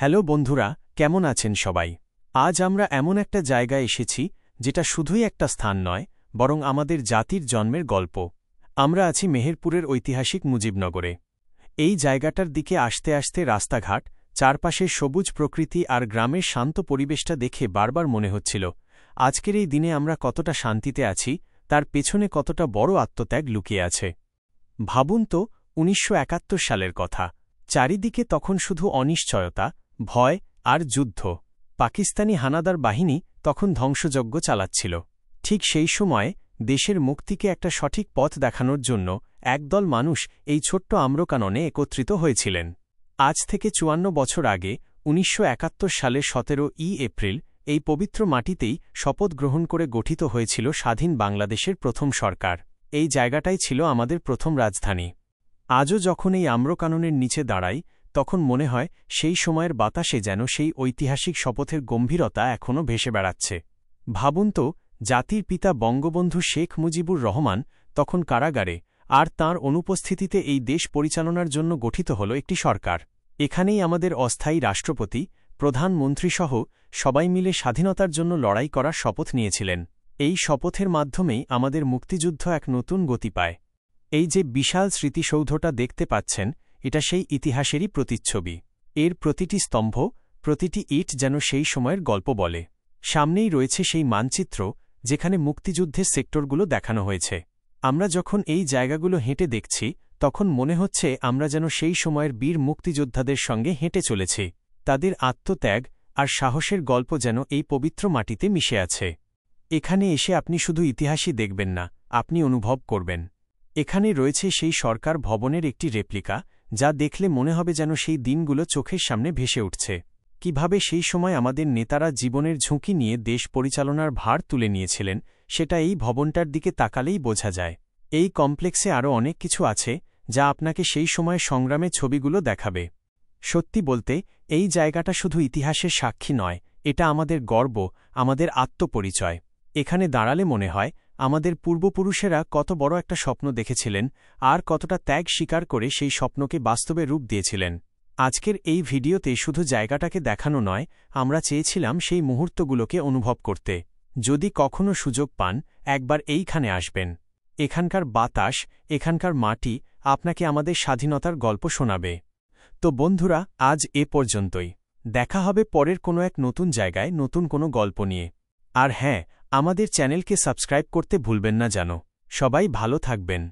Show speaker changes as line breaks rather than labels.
Hello বন্ধুরা, কেমন আছেন সবাই? আজ আমরা এমন একটা জায়গায় এসেছি যেটা শুধুই একটা স্থান নয়, বরং আমাদের জাতির জন্মের গল্প। আমরা আছি মেহেরপুরের ঐতিহাসিক মুজিবনগরে। এই জায়গাটার দিকে আসতে আসতে রাস্তাঘাট, চারপাশের সবুজ প্রকৃতি আর গ্রামের শান্ত পরিবেশটা দেখে বারবার মনে হচ্ছিল, আজকের এই দিনে আমরা কতটা শান্তিতে আছি, তার পেছনে কতটা বড় আত্মত্যাগ লুকিয়ে আছে। ভাবুন তো, ১৯৭১ সালের কথা। চারিদিকে তখন শুধু অনিশ্চয়তা, ভয় আর যুদ্ধ। পাকিস্তানি হানাদার বাহিনী তখন ধ্বংসযজ্ঞ চালাচ্ছিল। ঠিক সেই সময়ে দেশের মুক্তিকে একটা সঠিক পথ দেখানোর জন্য একদল মানুষ এই ছোট্ট আম্রকাননে একত্রিত হয়েছিলেন। আজ থেকে ৫৪ বছর আগে ১৯৭১ সালের ১৭ই এপ্রিল এই পবিত্র মাটিতেই শপথ গ্রহণ করে গঠিত হয়েছিল স্বাধীন বাংলাদেশের প্রথম সরকার। এই জায়গাটাই ছিল আমাদের প্রথম রাজধানী। আজও যখন এই আম্রকাননের নিচে দাঁড়াই, তখন মনে হয় সেই সময়ের বাতাসে যেন সেই ঐতিহাসিক শপথের গম্ভীরতা এখনও ভেসে বেড়াচ্ছে। ভাবুন তো, জাতির পিতা বঙ্গবন্ধু শেখ মুজিবুর রহমান তখন কারাগারে, আর তাঁর অনুপস্থিতিতে এই দেশ পরিচালনার জন্য গঠিত হল একটি সরকার। এখানেই আমাদের অস্থায়ী রাষ্ট্রপতি, প্রধানমন্ত্রীসহ সবাই মিলে স্বাধীনতার জন্য লড়াই করার শপথ নিয়েছিলেন। এই শপথের মাধ্যমেই আমাদের মুক্তিযুদ্ধ এক নতুন গতি পায়। এই যে বিশাল স্মৃতিসৌধটা দেখতে পাচ্ছেন, এটা সেই ইতিহাসেরই প্রতিচ্ছবি। এর প্রতিটি স্তম্ভ, প্রতিটি ইট যেন সেই সময়ের গল্প বলে। সামনেই রয়েছে সেই মানচিত্র, যেখানে মুক্তিযুদ্ধের সেক্টরগুলো দেখানো হয়েছে। আমরা যখন এই জায়গাগুলো হেঁটে দেখছি, তখন মনে হচ্ছে আমরা যেন সেই সময়ের বীর মুক্তিযোদ্ধাদের সঙ্গে হেঁটে চলেছি। তাদের আত্মত্যাগ আর সাহসের গল্প যেন এই পবিত্র মাটিতে মিশে আছে। এখানে এসে আপনি শুধু ইতিহাসই দেখবেন না, আপনি অনুভব করবেন। এখানে রয়েছে সেই সরকার ভবনের একটি রেপ্লিকা, যা দেখলে মনে হবে যেন সেই দিনগুলো চোখের সামনে ভেসে উঠছে। কিভাবে সেই সময় আমাদের নেতারা জীবনের ঝুঁকি নিয়ে দেশ পরিচালনার ভার তুলে নিয়েছিলেন, সেটা এই ভবনটার দিকে তাকালেই বোঝা যায়। এই কমপ্লেক্সে আরও অনেক কিছু আছে, যা আপনাকে সেই সময়ের সংগ্রামের ছবিগুলো দেখাবে। সত্যি বলতে, এই জায়গাটা শুধু ইতিহাসের সাক্ষী নয়, এটা আমাদের গর্ব, আমাদের আত্মপরিচয়। এখানে দাঁড়ালে মনে হয় আমাদের পূর্বপুরুষেরা কত বড় একটা স্বপ্ন দেখেছিলেন, আর কতটা ত্যাগ স্বীকার করে সেই স্বপ্নকে বাস্তবে রূপ দিয়েছিলেন। আজকের এই ভিডিওতে শুধু জায়গাটাকে দেখানো নয়, আমরা চেয়েছিলাম সেই মুহূর্তগুলোকে অনুভব করতে। যদি কখনো সুযোগ পান, একবার এইখানে আসবেন। এখানকার বাতাস, এখানকার মাটি আপনাকে আমাদের স্বাধীনতার গল্প শোনাবে। তো বন্ধুরা, আজ এ পর্যন্তই। দেখা হবে পরের কোনো এক নতুন জায়গায় নতুন কোনো গল্প নিয়ে। আর হ্যাঁ, আমাদের চ্যানেলকে সাবস্ক্রাইব করতে ভুলবেন না যেন। সবাই ভালো থাকবেন।